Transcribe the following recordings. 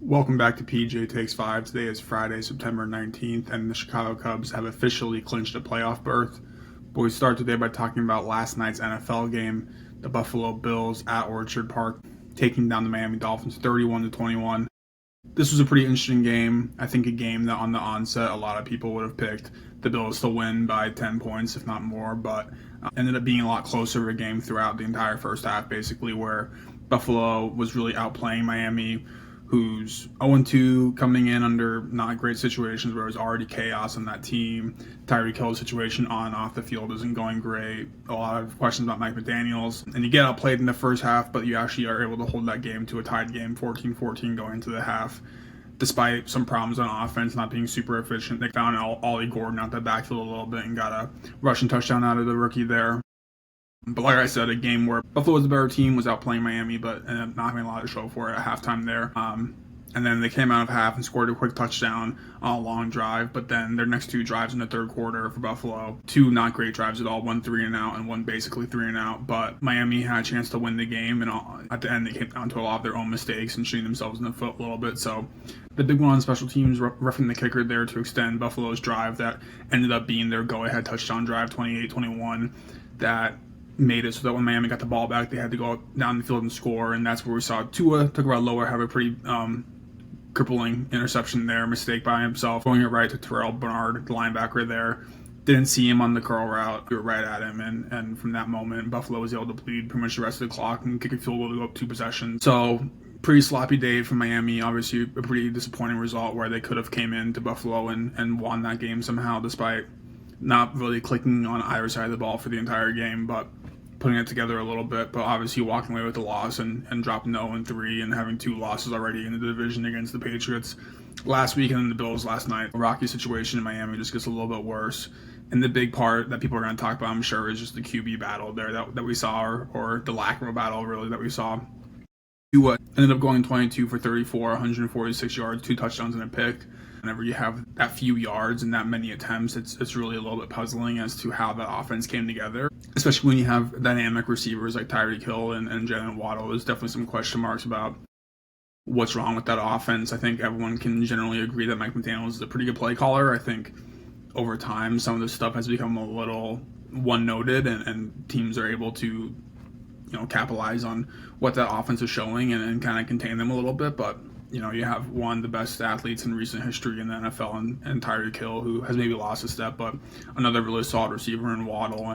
Welcome back to PJ Takes 5. Today is Friday, September 19th, and the Chicago Cubs have officially clinched a playoff berth. But we start today by talking about last night's NFL game, the Buffalo Bills at Orchard Park, taking down the Miami Dolphins 31-21. This was a pretty interesting game. I think a game that on the onset a lot of people would have picked the Bills to win by 10 points, if not more, but ended up being a lot closer of a game throughout the entire first half, basically, where Buffalo was really outplaying Miami, who's 0-2 coming in under not great situations where it was already chaos on that team. Tyreek Hill's situation on and off the field isn't going great. A lot of questions about Mike McDaniels. And you get outplayed in the first half, but you actually are able to hold that game to a tied game, 14-14 going into the half. Despite some problems on offense not being super efficient, they found Ollie Gordon out the backfield a little bit and got a rushing touchdown out of the rookie there. But like I said, a game where Buffalo was the better team, was outplaying Miami, but ended up not having a lot to show for it at halftime there. And then they came out of half and scored a quick touchdown on a long drive. But then their next two drives in the third quarter for Buffalo, two not great drives at all, one 3-and-out and one basically 3-and-out. But Miami had a chance to win the game, and at the end they came down to a lot of their own mistakes and shooting themselves in the foot a little bit. So the big one on special teams, roughing the kicker there to extend Buffalo's drive that ended up being their go-ahead touchdown drive, 28-21, that made it so that when Miami got the ball back, they had to go down the field and score, and that's where we saw Tua Tagovailoa have a pretty crippling interception there, mistake by himself, throwing it right to Terrell Bernard, the linebacker there. Didn't see him on the curl route, we were right at him, and from that moment, Buffalo was able to bleed pretty much the rest of the clock and kick a field goal to go up 2 possessions. So pretty sloppy day from Miami. Obviously, a pretty disappointing result where they could have came into Buffalo and won that game somehow, despite not really clicking on either side of the ball for the entire game, but putting it together a little bit, but obviously walking away with the loss and dropping to 0-3 and having 2 losses already in the division against the Patriots last week and then the Bills last night. The Rocky situation in Miami just gets a little bit worse. And the big part that people are going to talk about, I'm sure, is just the QB battle there that we saw, or the lack of a battle, really, that we saw. Tua ended up going 22 for 34, 146 yards, 2 touchdowns and a pick. Whenever you have that few yards and that many attempts, it's really a little bit puzzling as to how that offense came together, especially when you have dynamic receivers like Tyreek Hill and Jalen Waddle. There's definitely some question marks about what's wrong with that offense. I think everyone can generally agree that Mike McDaniels is a pretty good play caller. I think over time, some of this stuff has become a little one-noted, and teams are able to capitalize on what that offense is showing and kind of contain them a little bit. But you have one of the best athletes in recent history in the NFL and Tyreek Hill, who has maybe lost a step, but another really solid receiver in Waddle.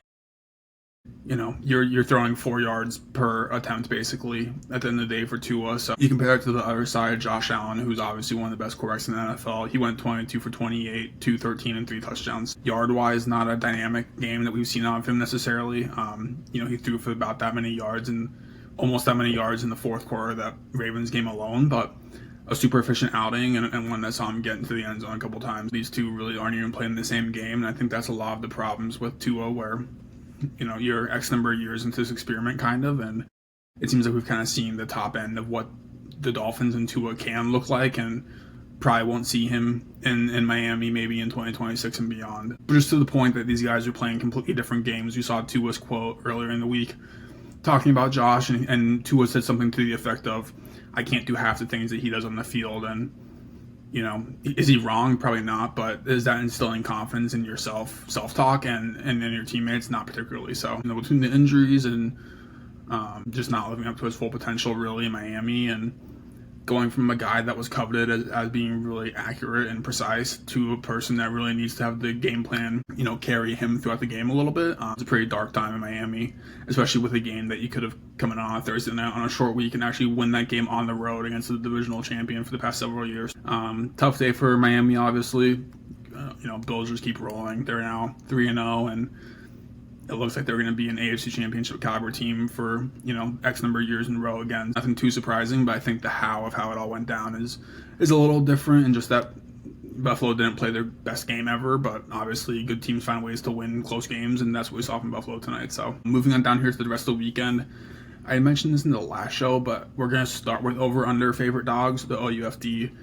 You're throwing 4 yards per attempt basically at the end of the day for Tua. So you compare it to the other side, Josh Allen, who's obviously one of the best quarterbacks in the NFL. He went 22 for 28, 213 and 3 touchdowns. Yard-wise, not a dynamic game that we've seen out of him necessarily. He threw for about that many yards and almost that many yards in the fourth quarter of that Ravens game alone, but a super efficient outing and one that saw him get into the end zone a couple times. These two really aren't even playing the same game, and I think that's a lot of the problems with Tua, where you're X number of years into this experiment kind of, and it seems like we've kind of seen the top end of what the Dolphins and Tua can look like, and probably won't see him in Miami maybe in 2026 and beyond. But just to the point that these guys are playing completely different games. We saw Tua's quote earlier in the week talking about Josh, and Tua said something to the effect of, I can't do half the things that he does on the field. And is he wrong? Probably not, but is that instilling confidence in yourself, self-talk, and in your teammates? Not particularly so. Between the injuries and just not living up to his full potential really in Miami, and going from a guy that was coveted as being really accurate and precise to a person that really needs to have the game plan, carry him throughout the game a little bit. It's a pretty dark time in Miami, especially with a game that you could have come in on a Thursday night on a short week and actually win that game on the road against the divisional champion for the past several years. Tough day for Miami, obviously. Bills just keep rolling. They're now 3-0, and it looks like they're going to be an AFC Championship caliber team for, X number of years in a row again. Nothing too surprising, but I think the how of how it all went down is a little different, and just that Buffalo didn't play their best game ever, but obviously good teams find ways to win close games, and that's what we saw from Buffalo tonight. So moving on down here to the rest of the weekend, I mentioned this in the last show, but we're going to start with over-under favorite dogs, the OUFD,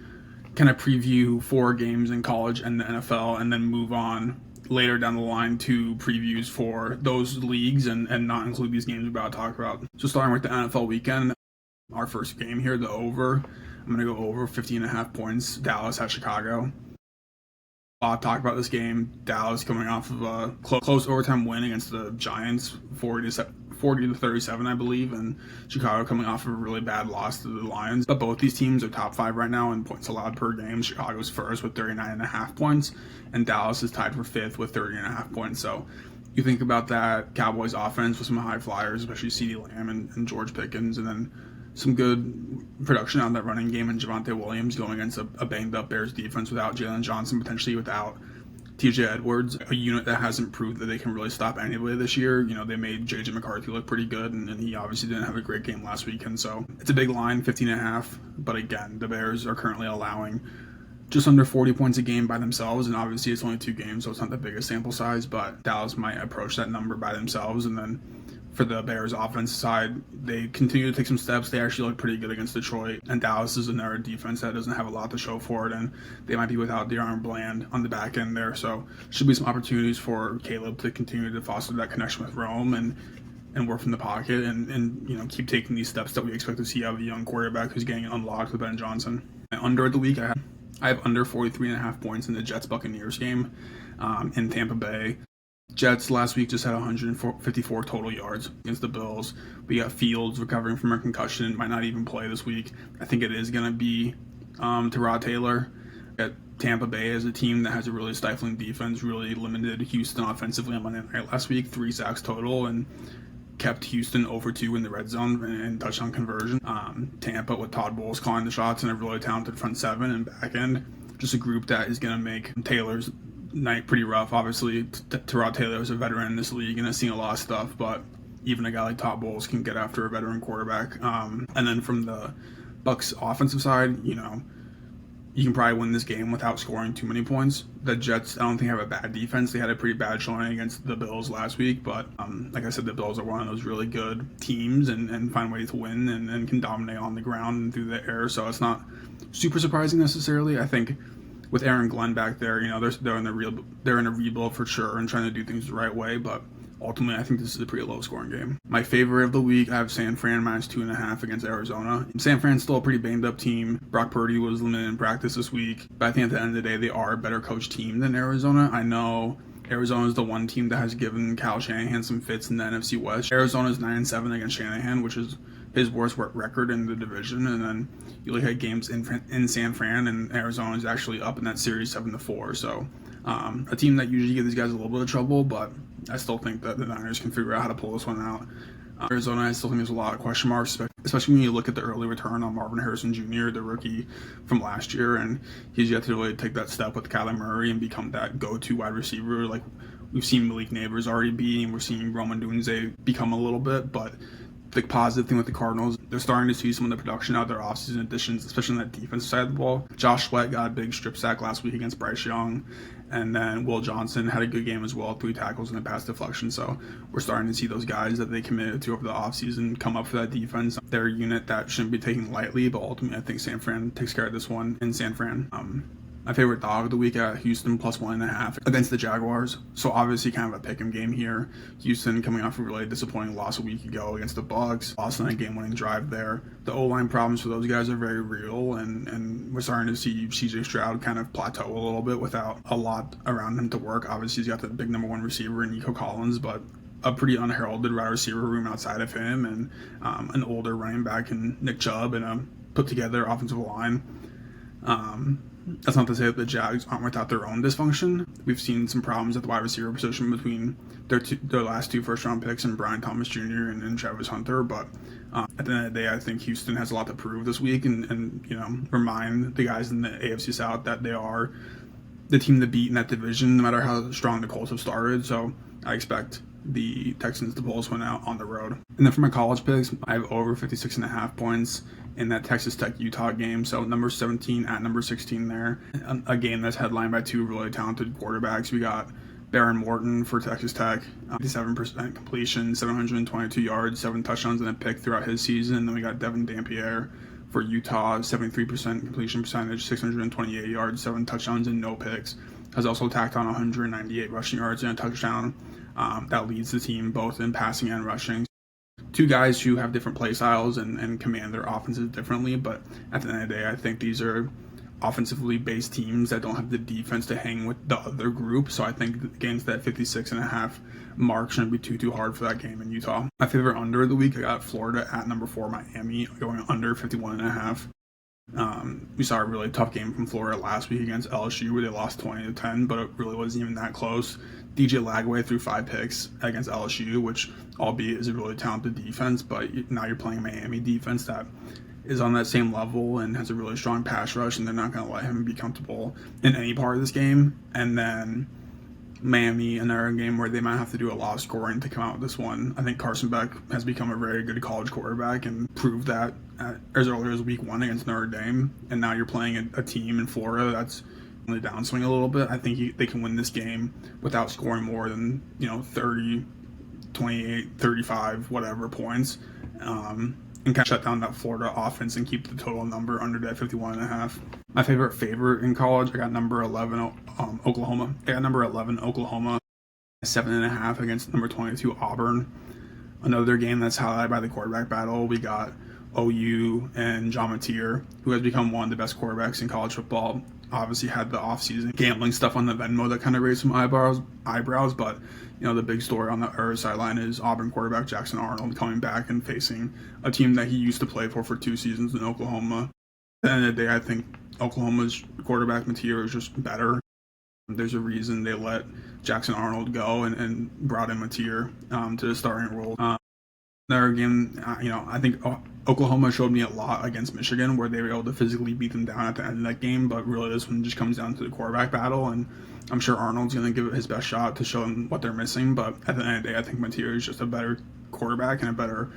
kind of preview 4 games in college and the NFL, and then move on later down the line to previews for those leagues and not include these games we're about to talk about. So starting with the NFL weekend, our first game here, the over. I'm going to go over 50.5 points. Dallas at Chicago. A lot of talk about this game. Dallas coming off of a close overtime win against the Giants, 40 to 37, I believe, and Chicago coming off of a really bad loss to the Lions. But both these teams are top 5 right now in points allowed per game. Chicago's first with 39.5 points, and Dallas is tied for 5th with 30.5 points. So you think about that Cowboys offense with some high flyers, especially CeeDee Lamb and George Pickens, and then some good production on that running game and Javonte Williams going against a banged-up Bears defense without Jalen Johnson, potentially without TJ Edwards, a unit that hasn't proved that they can really stop anybody this year. You know, they made JJ McCarthy look pretty good, and he obviously didn't have a great game last weekend. So it's a big line, 15.5. But again, the Bears are currently allowing just under 40 points a game by themselves, and obviously it's only 2 games, so it's not the biggest sample size, but Dallas might approach that number by themselves. And then for the Bears offense side, they continue to take some steps. They actually look pretty good against Detroit, and Dallas is another defense that doesn't have a lot to show for it, and they might be without De'Aaron Bland on the back end there, so should be some opportunities for Caleb to continue to foster that connection with Rome and work from the pocket and you know, keep taking these steps that we expect to see out of a young quarterback who's getting unlocked with Ben Johnson. And under the week, I have under 43.5 points in the Jets-Buccaneers game in Tampa Bay. Jets last week just had 154 total yards against the Bills. We got Fields recovering from a concussion, might not even play this week. I think it is going to be Tyrod Taylor. At Tampa Bay as a team that has a really stifling defense, really limited Houston offensively on Monday night last week, 3 sacks total, and kept Houston over 2 in the red zone and touchdown conversion. Tampa with Todd Bowles calling the shots and a really talented front 7 and back end. Just a group that is going to make Taylor's night pretty rough. Obviously, Tyrod Taylor is a veteran in this league and has seen a lot of stuff, but even a guy like Todd Bowles can get after a veteran quarterback. And then from the Bucs offensive side, you know, you can probably win this game without scoring too many points. The Jets, I don't think, have a bad defense. They had a pretty bad showing against the Bills last week, but like I said, the Bills are one of those really good teams and find ways to win and can dominate on the ground and through the air, so it's not super surprising necessarily. I think with Aaron Glenn back there, you know, they're in a rebuild for sure and trying to do things the right way, but ultimately, I think this is a pretty low-scoring game. My favorite of the week, I have San Fran minus 2.5 against Arizona. San Fran's still a pretty banged-up team. Brock Purdy was limited in practice this week, but I think at the end of the day, they are a better coached team than Arizona. I know Arizona is the one team that has given Kyle Shanahan some fits in the NFC West. Arizona's 9-7 against Shanahan, which is his worst record in the division, and then you look at games in San Fran, and Arizona is actually up in that series 7-4. So a team that usually gives these guys a little bit of trouble, but I still think that the Niners can figure out how to pull this one out. Arizona, I still think there's a lot of question marks, especially when you look at the early return on Marvin Harrison Jr., the rookie from last year, and he's yet to really take that step with Kyler Murray and become that go-to wide receiver like we've seen Malik Neighbors already be, and we're seeing Roman Dunze become a little bit, but the positive thing with the Cardinals, they're starting to see some of the production out of their offseason additions, especially on that defensive side of the ball. Josh Sweat got a big strip sack last week against Bryce Young, and then Will Johnson had a good game as well, 3 tackles and a pass deflection. So we're starting to see those guys that they committed to over the offseason come up for that defense. They're a unit that shouldn't be taken lightly, but ultimately I think San Fran takes care of this one in San Fran. My favorite dog of the week at Houston plus 1.5 against the Jaguars. So obviously kind of a pick'em game here. Houston coming off a really disappointing loss a week ago against the Bucs. Lost on a game-winning drive there. The O-line problems for those guys are very real, and we're starting to see CJ Stroud kind of plateau a little bit without a lot around him to work. Obviously he's got the big number 1 receiver in Nico Collins, but a pretty unheralded wide receiver room outside of him, and an older running back in Nick Chubb, and a put-together offensive line. That's not to say that the Jags aren't without their own dysfunction. We've seen some problems at the wide receiver position between their last 2 first-round picks and Brian Thomas Jr. and Travis Hunter, but at the end of the day, I think Houston has a lot to prove this week and you know, remind the guys in the AFC South that they are the team to beat in that division, no matter how strong the Colts have started. So I expect the Texans to pull this one out on the road. And then for my college picks, I have over 56.5 points in that Texas Tech-Utah game. So number 17 at number 16 there. A game that's headlined by 2 really talented quarterbacks. We got Baron Morton for Texas Tech, 57% completion, 722 yards, 7 touchdowns and a pick throughout his season. And then we got Devin Dampier for Utah, 73% completion percentage, 628 yards, 7 touchdowns and no picks. Has also tacked on 198 rushing yards and a touchdown. That leads the team both in passing and rushing. Two guys who have different play styles and command their offenses differently, but at the end of the day, I think these are offensively based teams that don't have the defense to hang with the other group. So I think against that 56.5 mark shouldn't be too hard for that game in Utah. My favorite under of the week, I got Florida at number 4 Miami, going under 51.5. We saw a really tough game from Florida last week against LSU where they lost 20-10, but it really wasn't even that close. DJ Lagway threw 5 picks against LSU, which albeit is a really talented defense, but now you're playing a Miami defense that is on that same level and has a really strong pass rush, and they're not going to let him be comfortable in any part of this game. And then Miami, another game where they might have to do a lot of scoring to come out with this one. I think Carson Beck has become a very good college quarterback and proved that as early as week 1 against Notre Dame. And now you're playing a team in Florida that's on the downswing a little bit. I think they can win this game without scoring more than 30, 28, 35, whatever points. And kind of shut down that Florida offense and keep the total number under that 51.5. My favorite in college, I got number 11 Oklahoma. I got number 11 Oklahoma, 7.5 against number 22 Auburn. Another game that's highlighted by the quarterback battle. We got OU and John Mateer, who has become one of the best quarterbacks in college football. Obviously had the offseason gambling stuff on the Venmo that kind of raised some eyebrows, but the big story on the other sideline is Auburn quarterback Jackson Arnold coming back and facing a team that he used to play for 2 seasons in Oklahoma. At the end of the day, I think Oklahoma's quarterback material is just better. There's a reason they let Jackson Arnold go and brought in Mateer to the starting role. Another game, I think Oklahoma showed me a lot against Michigan where they were able to physically beat them down at the end of that game, but really this one just comes down to the quarterback battle, and I'm sure Arnold's going to give it his best shot to show them what they're missing, but at the end of the day, I think Mateer is just a better quarterback and a better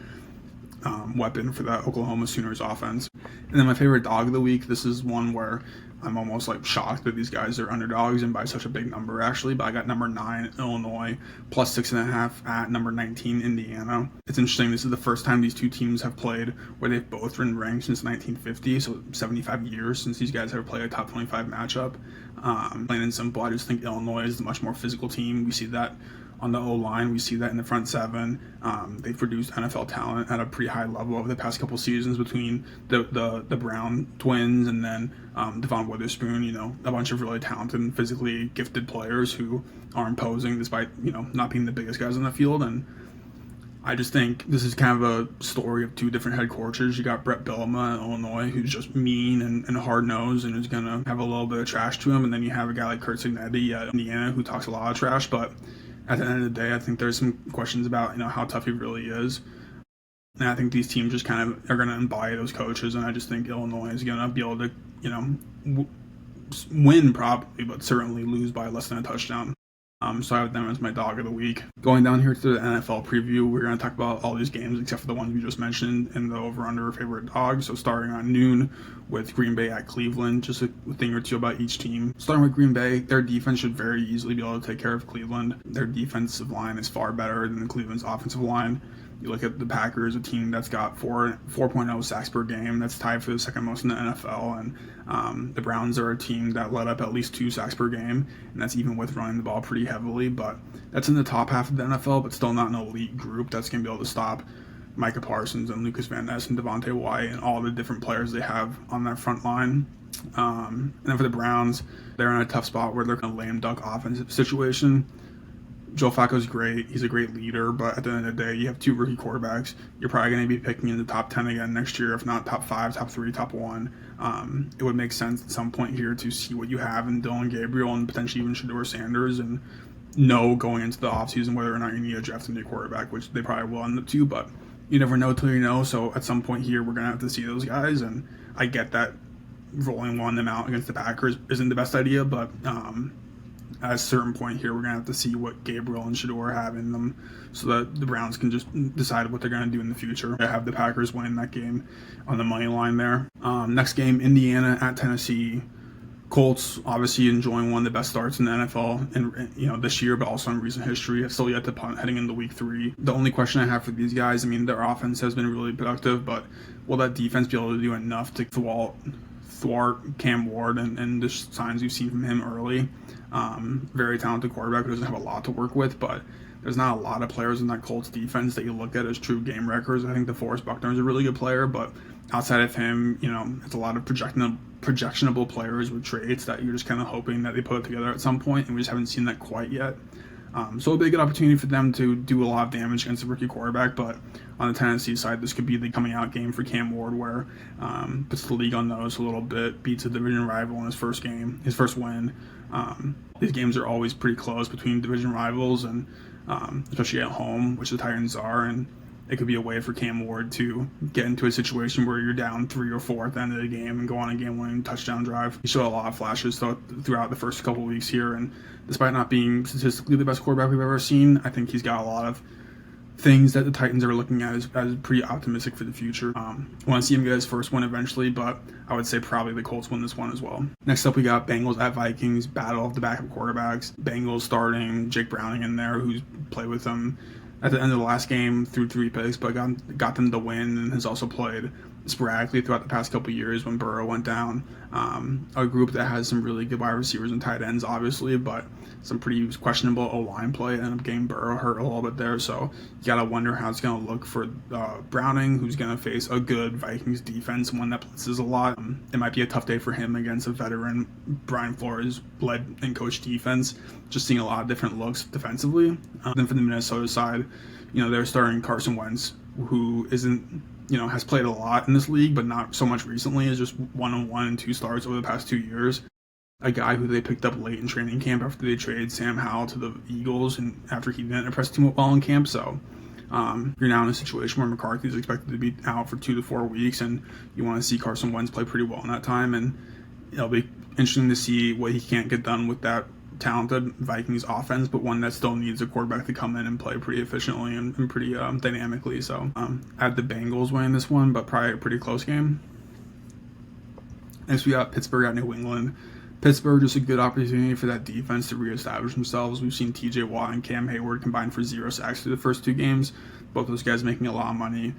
weapon for that Oklahoma Sooners offense. And then my favorite dog of the week, this is one where I'm almost shocked that these guys are underdogs and by such a big number actually, but I got number 9 Illinois plus 6.5 at number 19 Indiana. It's interesting, this is the first time these two teams have played where they've both been ranked since 1950, so 75 years since these guys have played a top 25 matchup. Plain and simple, I just think Illinois is a much more physical team. We see that on the O-line, we see that in the front 7. They've produced NFL talent at a pretty high level over the past couple seasons between the Brown twins and then Devon Witherspoon, a bunch of really talented and physically gifted players who are imposing despite, not being the biggest guys on the field. And I just think this is kind of a story of 2 different head coaches. You got Brett Bielema in Illinois, who's just mean and hard-nosed and is going to have a little bit of trash to him. And then you have a guy like Kurt Cignetti at Indiana who talks a lot of trash, but at the end of the day, I think there's some questions about how tough he really is. And I think these teams just kind of are going to embody those coaches, and I just think Illinois is going to be able to, win probably, but certainly lose by less than a touchdown. So I have them as my dog of the week. Going down here to the NFL preview, we're going to talk about all these games except for the ones we just mentioned in the over-under favorite dogs. So starting on noon with Green Bay at Cleveland, just a thing or two about each team. Starting with Green Bay, their defense should very easily be able to take care of Cleveland. Their defensive line is far better than Cleveland's offensive line. You look at the Packers, a team that's got 4.0 sacks per game. That's tied for the second most in the NFL. And the Browns are a team that let up at least 2 sacks per game, and that's even with running the ball pretty heavily. But that's in the top half of the NFL, but still not an elite group that's going to be able to stop Micah Parsons and Lucas Van Ness and Devontae White and all the different players they have on that front line. And then for the Browns, they're in a tough spot where they're in a lame duck offensive situation. Joe Flacco's great. He's a great leader, but at the end of the day, you have 2 rookie quarterbacks. You're probably going to be picking in the top 10 again next year, if not top 5, top 3, top 1. It would make sense at some point here to see what you have in Dylan Gabriel and potentially even Shedeur Sanders and know going into the offseason whether or not you need to draft a new quarterback, which they probably will end up to, but you never know till you know. So at some point here, we're going to have to see those guys, and I get that rolling one of them out against the Packers isn't the best idea, but at a certain point here, we're going to have to see what Gabriel and Shedeur have in them so that the Browns can just decide what they're going to do in the future. I have the Packers winning that game on the money line there. Next game, Indiana at Tennessee. Colts obviously enjoying one of the best starts in the NFL and this year, but also in recent history. Still yet to punt heading into week 3. The only question I have for these guys, their offense has been really productive, but will that defense be able to do enough to thwart Cam Ward and the signs you've seen from him early? Very talented quarterback who doesn't have a lot to work with, but There's not a lot of players in that Colts defense that you look at as true game wreckers. I think DeForest Buckner is a really good player, but outside of him, it's a lot of projectionable players with traits that you're just kind of hoping that they put it together at some point, and we just haven't seen that quite yet. So it'll be a good opportunity for them to do a lot of damage against a rookie quarterback, but on the Tennessee side, this could be the coming out game for Cam Ward, where puts the league on notice a little bit, beats a division rival in his first game, his first win. These games are always pretty close between division rivals, and especially at home, which the Titans are, and it could be a way for Cam Ward to get into a situation where you're down 3 or 4 at the end of the game and go on a game-winning touchdown drive. He showed a lot of flashes throughout the first couple of weeks here, and despite not being statistically the best quarterback we've ever seen, I think he's got a lot of things that the Titans are looking at as pretty optimistic for the future. I want to see him get his first win eventually, but I would say probably the Colts win this one as well. Next up, we got Bengals at Vikings, battle of the backup quarterbacks. Bengals starting Jake Browning in there, who's played with them at the end of the last game through 3 picks, but got them the win, and has also played sporadically throughout the past couple of years when Burrow went down. A group that has some really good wide receivers and tight ends, obviously, but some pretty questionable O-line play. Ended up getting Burrow hurt a little bit there, so you got to wonder how it's going to look for Browning, who's going to face a good Vikings defense, one that blitzes a lot. It might be a tough day for him against a veteran Brian Flores-led and coached defense, just seeing a lot of different looks defensively. Then for the Minnesota side, they're starting Carson Wentz, who has played a lot in this league, but not so much recently, is just 1-on-1 and 2 starts over the past 2 years. A guy who they picked up late in training camp after they traded Sam Howell to the Eagles, and after he didn't impress too well in camp. So you're now in a situation where McCarthy is expected to be out for 2 to 4 weeks, and you want to see Carson Wentz play pretty well in that time, and it'll be interesting to see what he can't get done with that talented Vikings offense, but one that still needs a quarterback to come in and play pretty efficiently and pretty dynamically. So I had the Bengals winning this one, but probably a pretty close game. Next, we got Pittsburgh at New England. Pittsburgh, just a good opportunity for that defense to reestablish themselves. We've seen TJ Watt and Cam Hayward combined for 0 sacks through the first 2 games. Both those guys making a lot of money.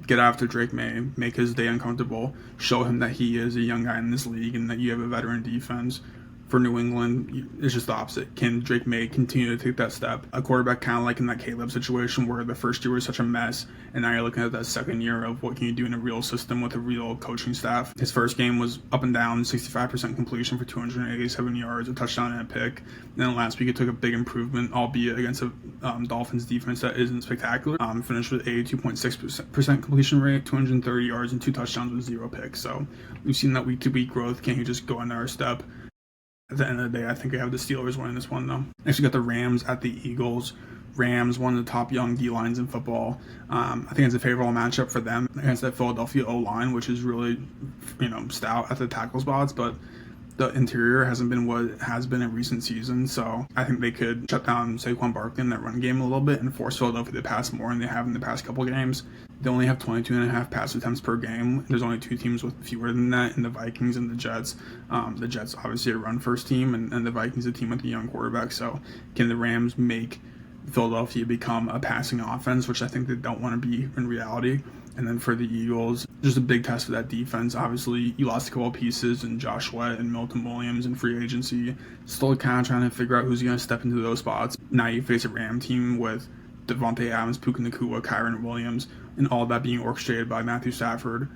Get after Drake May, make his day uncomfortable, show him that he is a young guy in this league and that you have a veteran defense. For New England, it's just the opposite. Can Drake May continue to take that step? A quarterback kind of like in that Caleb situation where the first year was such a mess, and now you're looking at that second year of what can you do in a real system with a real coaching staff. His first game was up and down, 65% completion for 287 yards, a touchdown and a pick. And then last week it took a big improvement, albeit against a Dolphins defense that isn't spectacular. Finished with 82.6% completion rate, 230 yards, and 2 touchdowns with 0 picks. So we've seen that week-to-week growth. Can he just go another step? At the end of the day, I think I have the Steelers winning this one, though. Next, we got the Rams at the Eagles. Rams, one of the top young D-lines in football. I think it's a favorable matchup for them against that Philadelphia O-line, which is really, stout at the tackle spots, but the interior hasn't been what it has been in recent seasons. So I think they could shut down Saquon Barkley in that run game a little bit and force Philadelphia to pass more than they have in the past couple games. They only have 22.5 pass attempts per game. There's only 2 teams with fewer than that, in the Vikings and the Jets. The Jets obviously a run-first team, and the Vikings a team with a young quarterback. So can the Rams make Philadelphia become a passing offense, which I think they don't want to be in reality? And then for the Eagles, just a big test for that defense. Obviously, you lost a couple of pieces in Josh Sweat and Milton Williams in free agency. Still kind of trying to figure out who's going to step into those spots. Now you face a Ram team with Devontae Adams, Puka Nacua, Kyron Williams, and all that being orchestrated by Matthew Stafford.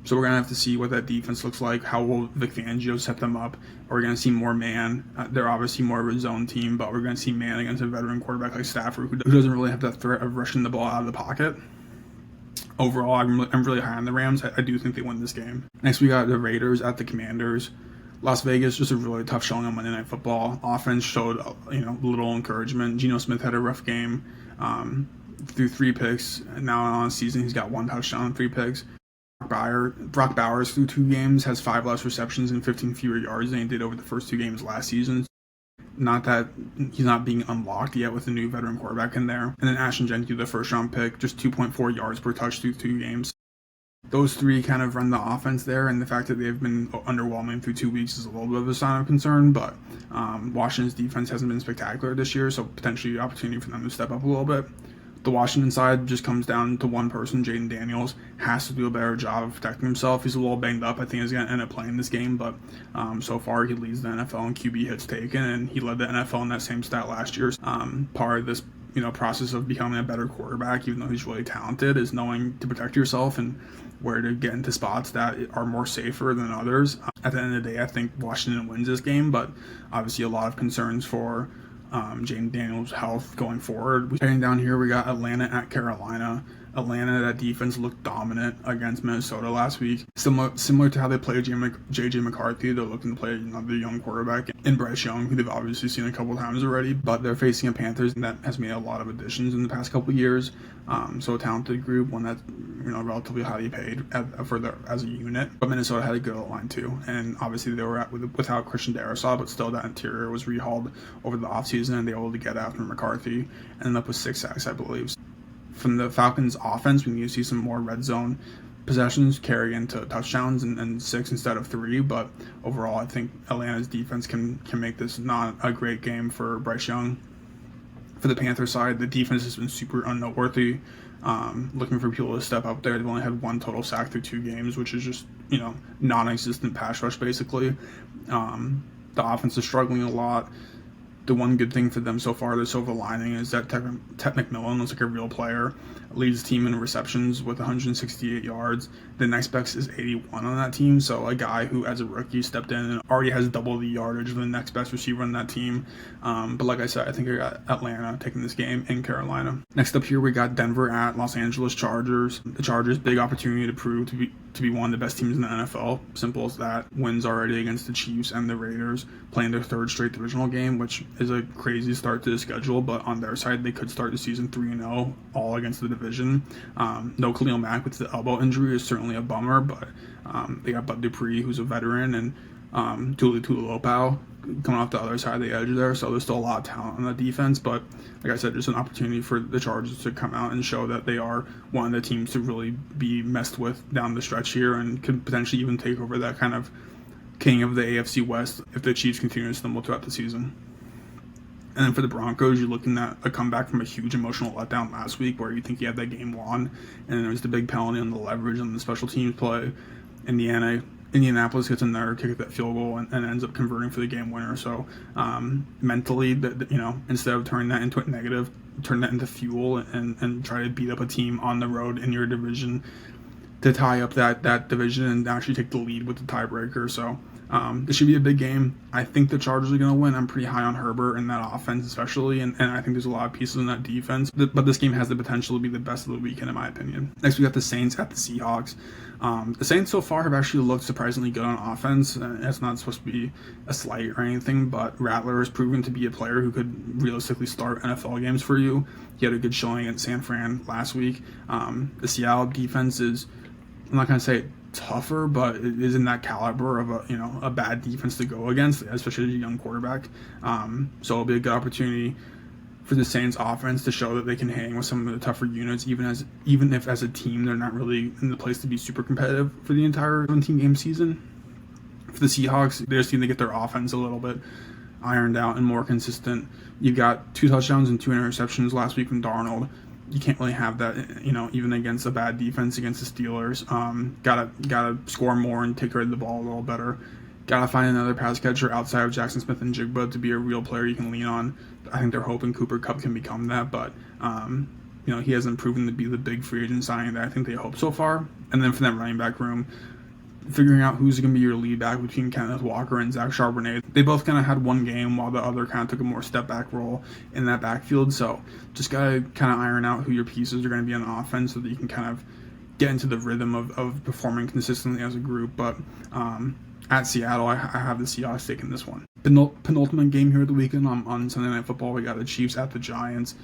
So we're going to have to see what that defense looks like. How will Vic Fangio set them up? Are we going to see more man? They're obviously more of a zone team, but we're going to see man against a veteran quarterback like Stafford, who doesn't really have that threat of rushing the ball out of the pocket. Overall, I'm really high on the Rams. I do think they win this game. Next, we got the Raiders at the Commanders. Las Vegas, just a really tough showing on Monday Night Football. Offense showed, little encouragement. Geno Smith had a rough game. Threw 3 picks. Now on a season, he's got 1 touchdown and 3 picks. Brock Bowers through 2 games has 5 less receptions and 15 fewer yards than he did over the first 2 games last season. Not that he's not being unlocked yet with a new veteran quarterback in there. And then Ashton Jenkins, the first-round pick, just 2.4 yards per touch through 2 games. Those 3 kind of run the offense there, and the fact that they've been underwhelming through 2 weeks is a little bit of a sign of concern, but Washington's defense hasn't been spectacular this year, so potentially an opportunity for them to step up a little bit. The Washington side just comes down to one person. Jaden Daniels has to do a better job of protecting himself. He's a little banged up. I think he's going to end up playing this game, but so far he leads the NFL in QB hits taken, and he led the NFL in that same stat last year. Part of this process of becoming a better quarterback, even though he's really talented, is knowing to protect yourself and where to get into spots that are more safer than others. At the end of the day, I think Washington wins this game, but obviously a lot of concerns for Jaden Daniels' health going forward. Heading down here, we got Atlanta at Carolina. Atlanta, that defense looked dominant against Minnesota last week. Similar to how they played J.J. McCarthy, they're looking to play another young quarterback in Bryce Young, who they've obviously seen a couple times already, but they're facing a Panthers that has made a lot of additions in the past couple of years. So a talented group, one that's relatively highly paid as a unit. But Minnesota had a good line too, and obviously they were without Christian Darrisaw, but still that interior was rehauled over the offseason, and they were able to get after McCarthy, ended up with 6 sacks, I believe. From the Falcons' offense, we need to see some more red zone possessions carry into touchdowns and 6 instead of 3. But overall, I think Atlanta's defense can make this not a great game for Bryce Young. For the Panthers side, the defense has been super unnoteworthy. Looking for people to step up there. They've only had 1 total sack through 2 games, which is just non-existent pass rush basically. The offense is struggling a lot. The one good thing for them so far, the silver lining, is that Ted McMillan looks like a real player. Leads the team in receptions with 168 yards. The next best is 81 on that team, so a guy who, as a rookie, stepped in and already has double the yardage of the next best receiver on that team. But like I said, I think I got Atlanta taking this game in Carolina. Next up here, we got Denver at Los Angeles Chargers. The Chargers, big opportunity to prove to be one of the best teams in the NFL. Simple as that. Wins already against the Chiefs and the Raiders, playing their 3rd straight divisional game, which is a crazy start to the schedule, but on their side, they could start the season 3-0, all against the division. No Khalil Mack with the elbow injury is certainly a bummer, but they got Bud Dupree, who's a veteran, and Tuli Tuilaupau coming off the other side of the edge there, so there's still a lot of talent on the defense, but like I said, just an opportunity for the Chargers to come out and show that they are one of the teams to really be messed with down the stretch here and could potentially even take over that kind of king of the AFC West if the Chiefs continue to stumble throughout the season. And then for the Broncos, you're looking at a comeback from a huge emotional letdown last week where you think you had that game won, and there was the big penalty on the leverage on the special teams play. Indianapolis gets in there, kick at that field goal, and ends up converting for the game winner. So mentally, instead of turning that into a negative, turn that into fuel and try to beat up a team on the road in your division to tie up that division and actually take the lead with the tiebreaker. So this should be a big game. I think the Chargers are going to win. I'm pretty high on Herbert and that offense especially, and I think there's a lot of pieces in that defense. But this game has the potential to be the best of the weekend in my opinion. Next, we got the Saints at the Seahawks. The Saints so far have actually looked surprisingly good on offense. It's not supposed to be a slight or anything, but Rattler has proven to be a player who could realistically start NFL games for you. He had a good showing at San Fran last week. The Seattle defense is, I'm not going to say tougher, but it is in that caliber of a bad defense to go against, especially as a young quarterback. So it'll be a good opportunity for the Saints offense to show that they can hang with some of the tougher units, even if as a team they're not really in the place to be super competitive for the entire 17-game season. For the Seahawks, they just need to get their offense a little bit ironed out and more consistent. You've got 2 touchdowns and 2 interceptions last week from Darnold. You can't really have that, even against a bad defense against the Steelers. Gotta score more and take care of the ball a little better. Gotta find another pass catcher outside of Jackson Smith and Jigba to be a real player you can lean on. I think they're hoping Cooper Kupp can become that, but he hasn't proven to be the big free agent signing that I think they hope so far. And then for that running back room, figuring out who's going to be your lead back between Kenneth Walker and Zach Charbonnet. They both kind of had one game while the other kind of took a more step back role in that backfield. So just got to kind of iron out who your pieces are going to be on offense so that you can kind of get into the rhythm of performing consistently as a group. But at Seattle, I have the Seahawks taking this one. Penultimate game here of the weekend on Sunday Night Football, we got the Chiefs at the Giants.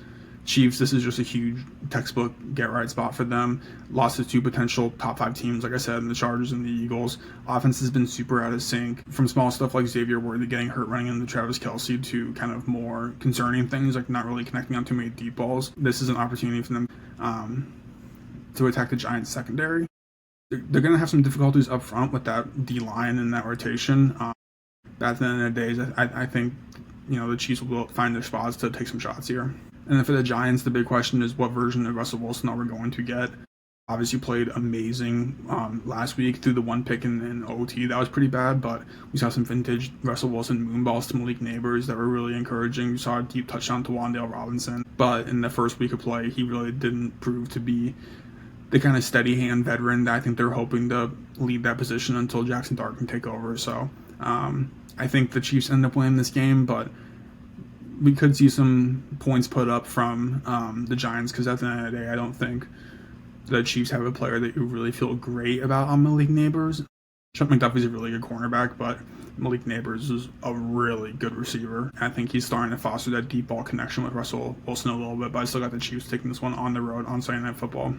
Chiefs, this is just a huge textbook get-right spot for them. Lost to 2 potential top 5 teams, like I said, in the Chargers and the Eagles. Offense has been super out of sync. From small stuff like Xavier Worthy getting hurt running into Travis Kelce to kind of more concerning things like not really connecting on too many deep balls. This is an opportunity for them to attack the Giants secondary. They're going to have some difficulties up front with that D-line and that rotation. But at the end of the day, I think the Chiefs will find their spots to take some shots here. And then for the Giants, the big question is what version of Russell Wilson are we going to get? Obviously played amazing last week through the one pick in OT. That was pretty bad, but we saw some vintage Russell Wilson moonballs to Malik Neighbors that were really encouraging. We saw a deep touchdown to Wan'Dale Robinson, but in the first week of play, he really didn't prove to be the kind of steady hand veteran that I think they're hoping to lead that position until Jackson Dart can take over. So I think the Chiefs end up winning this game, but we could see some points put up from the Giants, because at the end of the day, I don't think the Chiefs have a player that you really feel great about on Malik Neighbors. Chuck McDuffie's a really good cornerback, but Malik Neighbors is a really good receiver. I think he's starting to foster that deep ball connection with Russell Wilson a little bit, but I still got the Chiefs taking this one on the road on Sunday Night Football.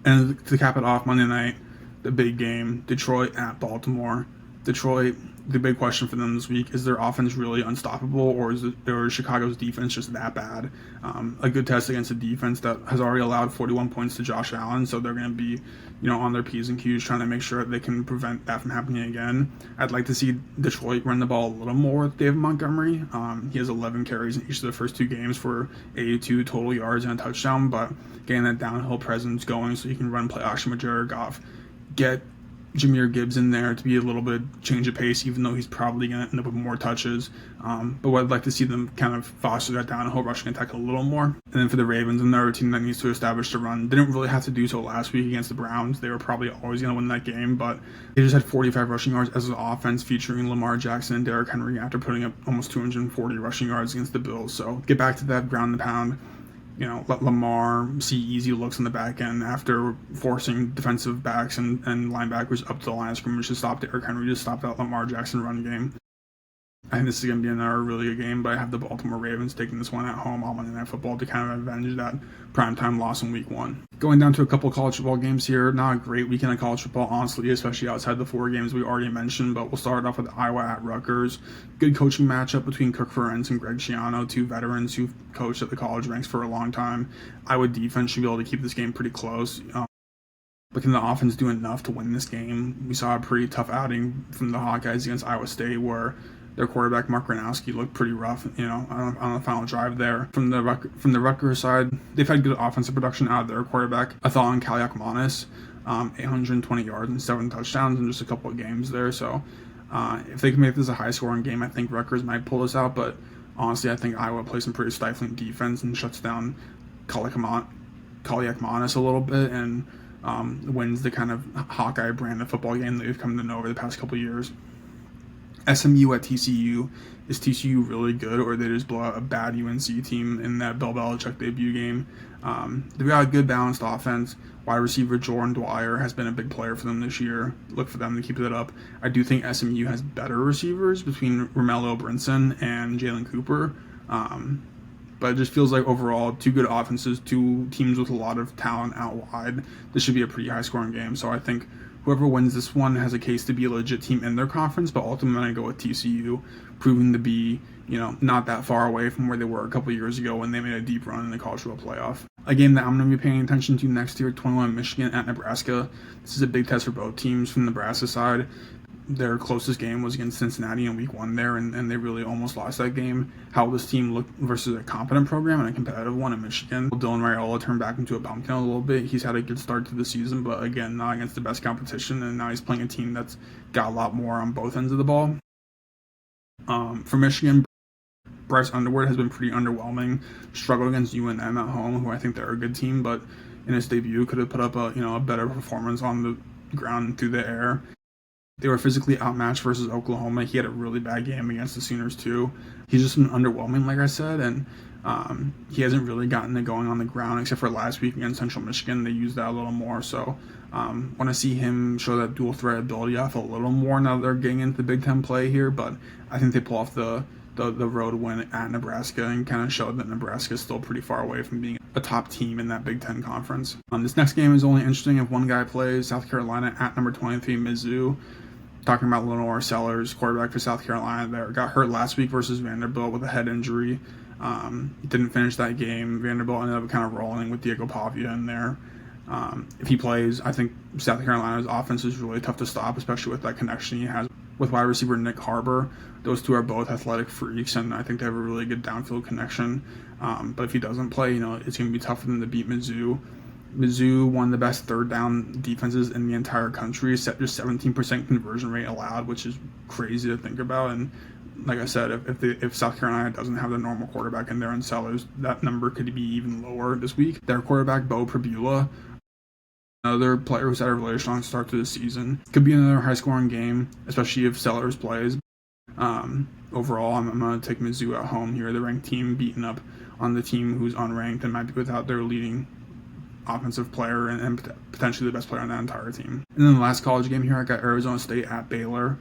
And to cap it off, Monday night, the big game, Detroit at Baltimore. Detroit, the big question for them this week, is their offense really unstoppable, or is Chicago's defense just that bad? A good test against a defense that has already allowed 41 points to Josh Allen, so they're going to be, on their P's and Q's trying to make sure that they can prevent that from happening again. I'd like to see Detroit run the ball a little more with David Montgomery. He has 11 carries in each of the first two games for 82 total yards and a touchdown, but getting that downhill presence going so he can run play action with Jared Goff, get Jahmyr Gibbs in there to be a little bit change of pace, even though he's probably going to end up with more touches. But I'd like to see them kind of foster that downhill rushing attack a little more. And then for the Ravens, another team that needs to establish the run. Didn't really have to do so last week against the Browns. They were probably always going to win that game, but they just had 45 rushing yards as an offense featuring Lamar Jackson and Derrick Henry after putting up almost 240 rushing yards against the Bills. So get back to that ground and pound. Let Lamar see easy looks on the back end after forcing defensive backs and linebackers up to the line of scrimmage to stop Derrick Henry, to stop that Lamar Jackson run game. I think this is going to be another really good game, but I have the Baltimore Ravens taking this one at home on Monday Night Football to kind of avenge that primetime loss in Week 1. Going down to a couple of college football games here. Not a great weekend of college football, honestly, especially outside the 4 games we already mentioned, but we'll start off with Iowa at Rutgers. Good coaching matchup between Kirk Ferentz and Greg Schiano, 2 veterans who've coached at the college ranks for a long time. Iowa defense should be able to keep this game pretty close. But can the offense do enough to win this game? We saw a pretty tough outing from the Hawkeyes against Iowa State, where their quarterback Mark Gronowski looked pretty rough, on the final drive there. From the Rutgers side, they've had good offensive production out of their quarterback, Athan Kaliakmanis, 820 yards and 7 touchdowns in just a couple of games there. So if they can make this a high-scoring game, I think Rutgers might pull this out. But honestly, I think Iowa plays some pretty stifling defense and shuts down Kaliakmanis a little bit and wins the kind of Hawkeye brand of football game that we've come to know over the past couple of years. SMU at TCU. Is TCU really good, or they just blow out a bad UNC team in that Bill Belichick debut game? They've got a good balanced offense. Wide receiver Jordan Dwyer has been a big player for them this year. Look for them to keep it up. I do think SMU has better receivers between Romello Brinson and Jalen Cooper. But it just feels like overall 2 good offenses, 2 teams with a lot of talent out wide. This should be a pretty high-scoring game. So I think whoever wins this one has a case to be a legit team in their conference, but ultimately I go with TCU, proving to be, not that far away from where they were a couple years ago when they made a deep run in the college football playoff. A game that I'm going to be paying attention to next year, 21 Michigan at Nebraska. This is a big test for both teams. From Nebraska side, their closest game was against Cincinnati in Week 1 there, and they really almost lost that game. How will this team look versus a competent program and a competitive one in Michigan? Dylan Raiola turned back into a pumpkin a little bit. He's had a good start to the season, but again, not against the best competition, and now he's playing a team that's got a lot more on both ends of the ball. For Michigan, Bryce Underwood has been pretty underwhelming. Struggled against UNM at home, who I think they're a good team, but in his debut could have put up a better performance on the ground and through the air. They were physically outmatched versus Oklahoma. He had a really bad game against the Sooners too. He's just been underwhelming, like I said, and he hasn't really gotten it going on the ground except for last week against Central Michigan. They used that a little more, so want to see him show that dual threat ability off a little more now that they're getting into the Big Ten play here, but I think they pull off the road win at Nebraska and kind of show that Nebraska is still pretty far away from being a top team in that Big Ten conference. This next game is only interesting if one guy plays. South Carolina at number 23, Mizzou. Talking about Lenore Sellers, quarterback for South Carolina there. Got hurt last week versus Vanderbilt with a head injury. Didn't finish that game. Vanderbilt ended up kind of rolling with Diego Pavia in there. If he plays, I think South Carolina's offense is really tough to stop, especially with that connection he has with wide receiver Nick Harbor. Those two are both athletic freaks, and I think they have a really good downfield connection. But if he doesn't play, it's going to be tough for them to beat Mizzou. Mizzou, one of the best third down defenses in the entire country, set just 17% conversion rate allowed, which is crazy to think about. And like I said, if South Carolina doesn't have the normal quarterback in there in Sellers, that number could be even lower this week. Their quarterback, Bo Pribula, another player who's had a really strong start to the season. Could be another high-scoring game, especially if Sellers plays. Overall, I'm going to take Mizzou at home here, the ranked team beating up on the team who's unranked and might be without their leading offensive player and potentially the best player on that entire team. And then the last college game here, I got Arizona State at Baylor.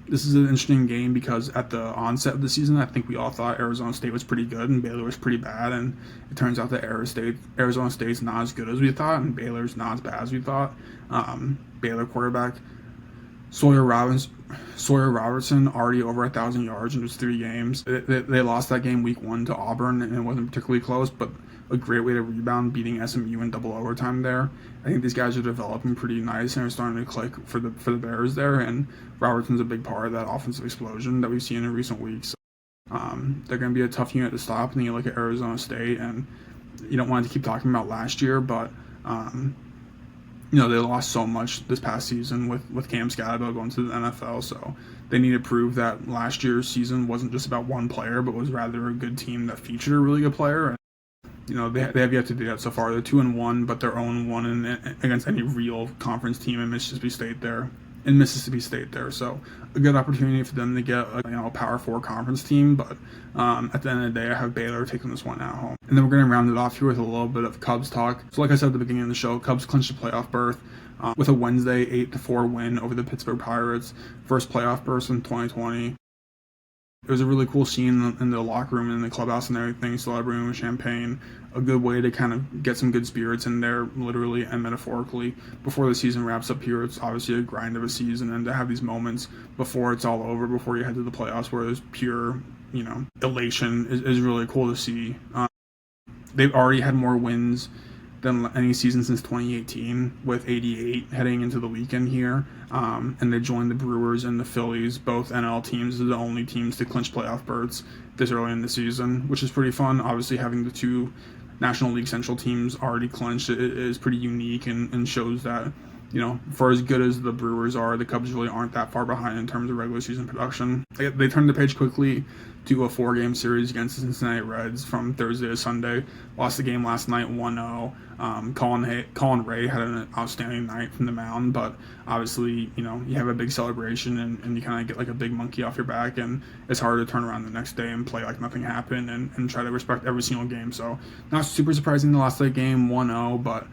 This is an interesting game because at the onset of the season, I think we all thought Arizona State was pretty good and Baylor was pretty bad, and it turns out that Arizona State's not as good as we thought, and Baylor's not as bad as we thought. Baylor quarterback Sawyer Robertson already over 1,000 yards in just 3 games. They lost that game week 1 to Auburn, and it wasn't particularly close, but a great way to rebound, beating SMU in double overtime there. I think these guys are developing pretty nice and are starting to click for the Bears there, and Robertson's a big part of that offensive explosion that we've seen in recent weeks. They're going to be a tough unit to stop, and then you look at Arizona State, and you don't want to keep talking about last year, but they lost so much this past season with Cam Scatterbill going to the NFL, so they need to prove that last year's season wasn't just about one player, but was rather a good team that featured a really good player. And, they have yet to do that so far. They're 2-1, but they're 0-1 against any real conference team in Mississippi State there. So a good opportunity for them to get a Power 4 conference team, but at the end of the day, I have Baylor taking this one at home. And then we're going to round it off here with a little bit of Cubs talk. So like I said at the beginning of the show, Cubs clinched a playoff berth with a Wednesday 8-4 win over the Pittsburgh Pirates, first playoff berth in 2020. It was a really cool scene in the locker room and in the clubhouse and everything, celebrating with champagne. A good way to kind of get some good spirits in there, literally and metaphorically. Before the season wraps up here, it's obviously a grind of a season, and to have these moments before it's all over, before you head to the playoffs, where there's pure, elation is really cool to see. They've already had more wins than any season since 2018, with 88 heading into the weekend here. And they joined the Brewers and the Phillies, both NL teams, are the only teams to clinch playoff berths this early in the season, which is pretty fun. Obviously, having the 2 National League Central teams already clinched it is pretty unique and shows that, for as good as the Brewers are, the Cubs really aren't that far behind in terms of regular season production. They turned the page quickly to a 4-game series against the Cincinnati Reds from Thursday to Sunday. Lost the game last night 1-0. Colin Ray had an outstanding night from the mound, but obviously, you have a big celebration and you kind of get like a big monkey off your back, and it's hard to turn around the next day and play like nothing happened and try to respect every single game. So not super surprising they lost that game 1-0, but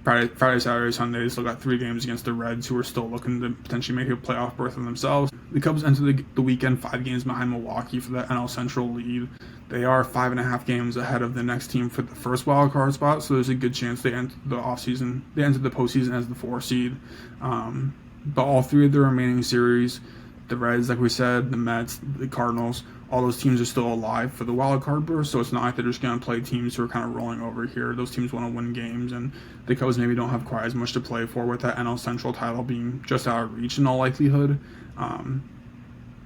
Friday, Saturday, Sunday, they still got 3 games against the Reds, who are still looking to potentially make a playoff berth of themselves. The Cubs enter the weekend 5 games behind Milwaukee for the NL Central lead. They are 5.5 games ahead of the next team for the first wild card spot, so there's a good chance they enter the postseason as the 4 seed. But all 3 of the remaining series, the Reds, like we said, the Mets, the Cardinals, all those teams are still alive for the wild card berth, so it's not like they're just going to play teams who are kind of rolling over here. Those teams want to win games, and the Cubs maybe don't have quite as much to play for, with that NL Central title being just out of reach in all likelihood.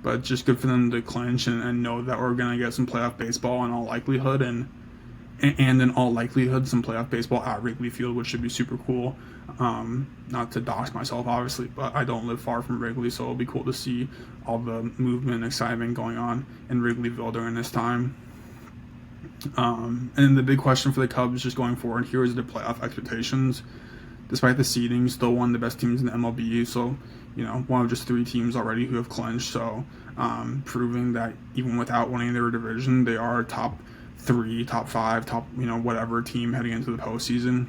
But just good for them to clinch and know that we're going to get some playoff baseball in all likelihood, and in all likelihood some playoff baseball at Wrigley Field, which should be super cool. Not to dox myself, obviously, but I don't live far from Wrigley, so it'll be cool to see all the movement and excitement going on in Wrigleyville during this time. And the big question for the Cubs just going forward here is the playoff expectations. Despite the seeding, still one of the best teams in the MLB, so one of just 3 teams already who have clinched, so proving that even without winning their division, they are top 3, top 5, top whatever team heading into the postseason.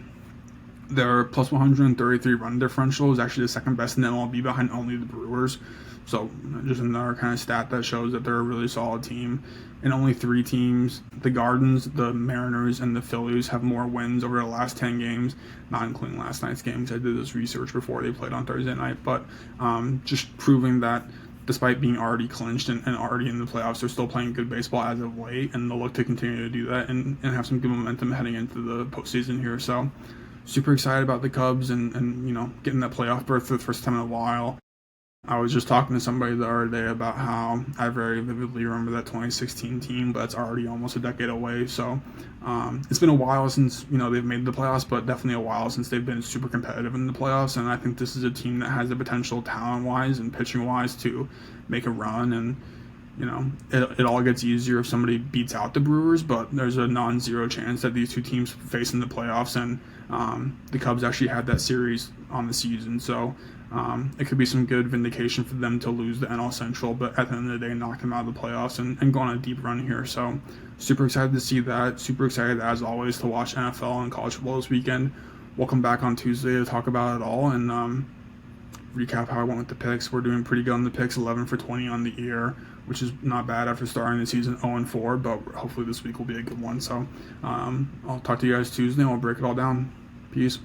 Their plus 133 run differential is actually the second best in the MLB, behind only the Brewers. So just another kind of stat that shows that they're a really solid team. And only 3 teams, the Gardens, the Mariners, and the Phillies, have more wins over the last 10 games, not including last night's game, because I did this research before they played on Thursday night. But just proving that despite being already clinched and already in the playoffs, they're still playing good baseball as of late, and they'll look to continue to do that and have some good momentum heading into the postseason here. So super excited about the Cubs and getting that playoff berth for the first time in a while. I was just talking to somebody the other day about how I very vividly remember that 2016 team, but it's already almost a decade away. So it's been a while since they've made the playoffs, but definitely a while since they've been super competitive in the playoffs. And I think this is a team that has the potential, talent-wise and pitching-wise, to make a run. And it all gets easier if somebody beats out the Brewers, but there's a non-zero chance that these two teams face in the playoffs, and the Cubs actually had that series on the season, so it could be some good vindication for them to lose the NL Central, but at the end of the day, knock them out of the playoffs and go on a deep run here. So super excited to see that. Super excited, as always, to watch NFL and college football this weekend. We'll come back on Tuesday to talk about it all and recap how I went with the picks. We're doing pretty good on the picks, 11 for 20 on the year, which is not bad after starting the season 0-4, but hopefully this week will be a good one. So I'll talk to you guys Tuesday and we'll break it all down. Peace.